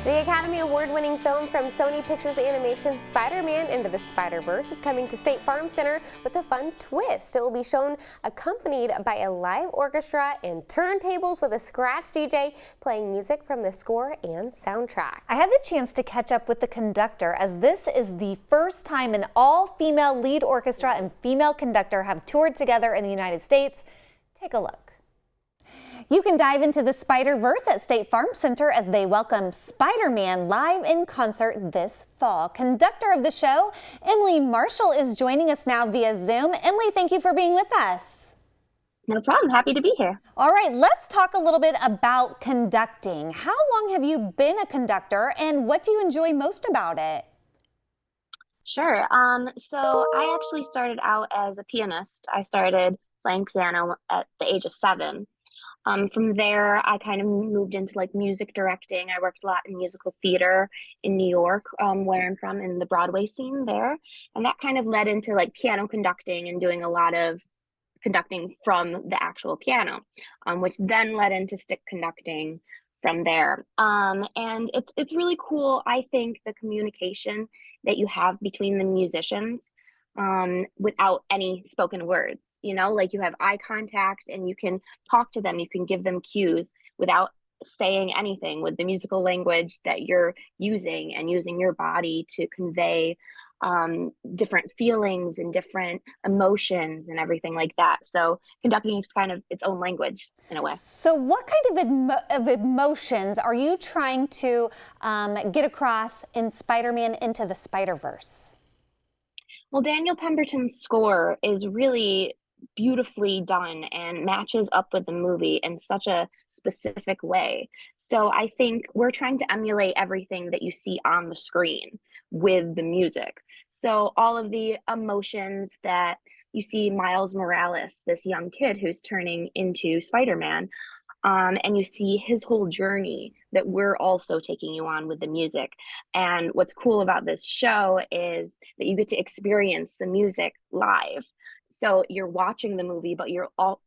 The Academy Award-winning film from Sony Pictures Animation, Spider-Man Into the Spider-Verse, is coming to State Farm Center with a fun twist. It will be shown accompanied by a live orchestra and turntables with a scratch DJ playing music from the score and soundtrack. I had the chance to catch up with the conductor, as this is the first time an all-female lead orchestra and female conductor have toured together in the United States. Take a look. You can dive into the Spider-Verse at State Farm Center as they welcome Spider-Man live in concert this fall. Conductor of the show, Emily Marshall, is joining us now via Zoom. Emily, thank you for being with us. No problem. Happy to be here. All right, let's talk a little bit about conducting. How long have you been a conductor, and what do you enjoy most about it? Sure. So I actually started out as a pianist. I started playing piano at the age of 7. From there, I kind of moved into like music directing. I worked a lot in musical theater in New York, where I'm from, in the Broadway scene there. And that kind of led into like piano conducting and doing a lot of conducting from the actual piano, which then led into stick conducting from there. And it's really cool, I think, the communication that you have between the musicians without any spoken words, like you have eye contact and you can talk to them, you can give them cues without saying anything, with the musical language that you're using and using your body to convey different feelings and different emotions and everything like that. So conducting is kind of its own language in a way. So what kind of emotions are you trying to get across in Spider-Man Into the Spider-Verse? Well, Daniel Pemberton's score is really beautifully done and matches up with the movie in such a specific way. So I think we're trying to emulate everything that you see on the screen with the music. So all of the emotions that you see Miles Morales, this young kid who's turning into Spider-Man, and you see his whole journey that we're also taking you on with the music. And what's cool about this show is that you get to experience the music live. So you're watching the movie, but you're also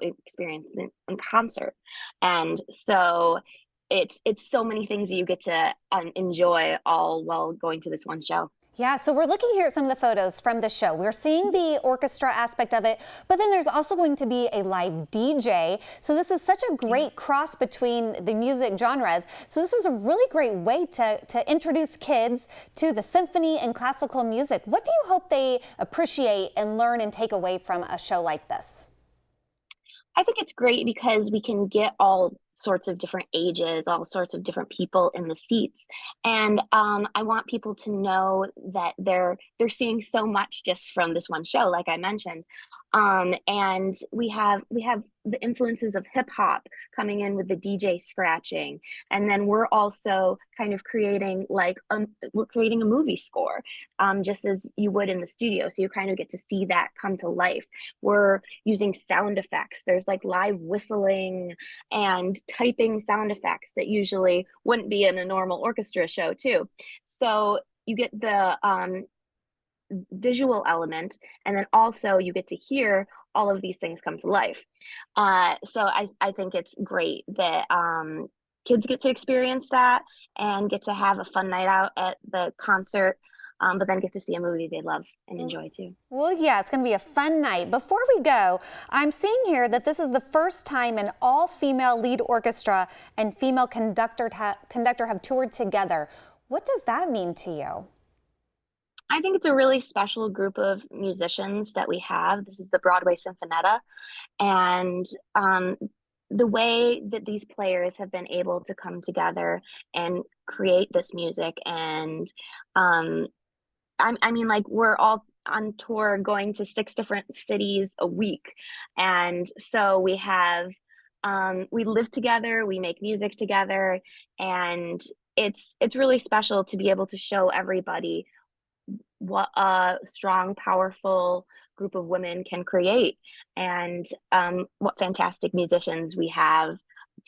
experiencing it in concert. And so it's so many things that you get to enjoy all while going to this one show. Yeah, so we're looking here at some of the photos from the show. We're seeing the orchestra aspect of it, but then there's also going to be a live DJ. So this is such a great cross between the music genres. So this is a really great way to introduce kids to the symphony and classical music. What do you hope they appreciate and learn and take away from a show like this? I think it's great because we can get all sorts of different ages, all sorts of different people in the seats. And I want people to know that they're seeing so much just from this one show, like I mentioned. And we have the influences of hip hop coming in with the DJ scratching. And then we're also kind of creating we're creating a movie score, just as you would in the studio. So you kind of get to see that come to life. We're using sound effects. There's like live whistling and typing sound effects that usually wouldn't be in a normal orchestra show too. So you get the visual element, and then also you get to hear all of these things come to life. So I think it's great that kids get to experience that and get to have a fun night out at the concert, but then get to see a movie they love and enjoy too. Well, yeah, it's going to be a fun night. Before we go, I'm seeing here that this is the first time an all-female lead orchestra and female conductor have toured together. What does that mean to you? I think it's a really special group of musicians that we have. This is the Broadway Sinfonetta. And the way that these players have been able to come together and create this music, and I mean, like, we're all on tour going to 6 different cities a week. And so we have, we live together, we make music together, and it's really special to be able to show everybody what a strong, powerful group of women can create, and what fantastic musicians we have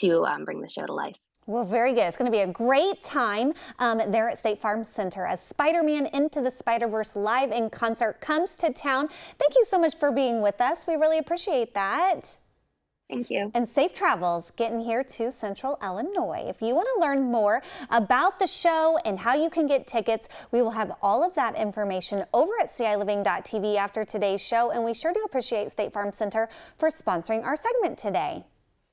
to bring the show to life. Well, very good. It's going to be a great time there at State Farm Center as Spider-Man Into the Spider-Verse live in concert comes to town. Thank you so much for being with us. We really appreciate that. Thank you. And safe travels getting here to Central Illinois. If you want to learn more about the show and how you can get tickets, we will have all of that information over at CILiving.tv after today's show. And we sure do appreciate State Farm Center for sponsoring our segment today.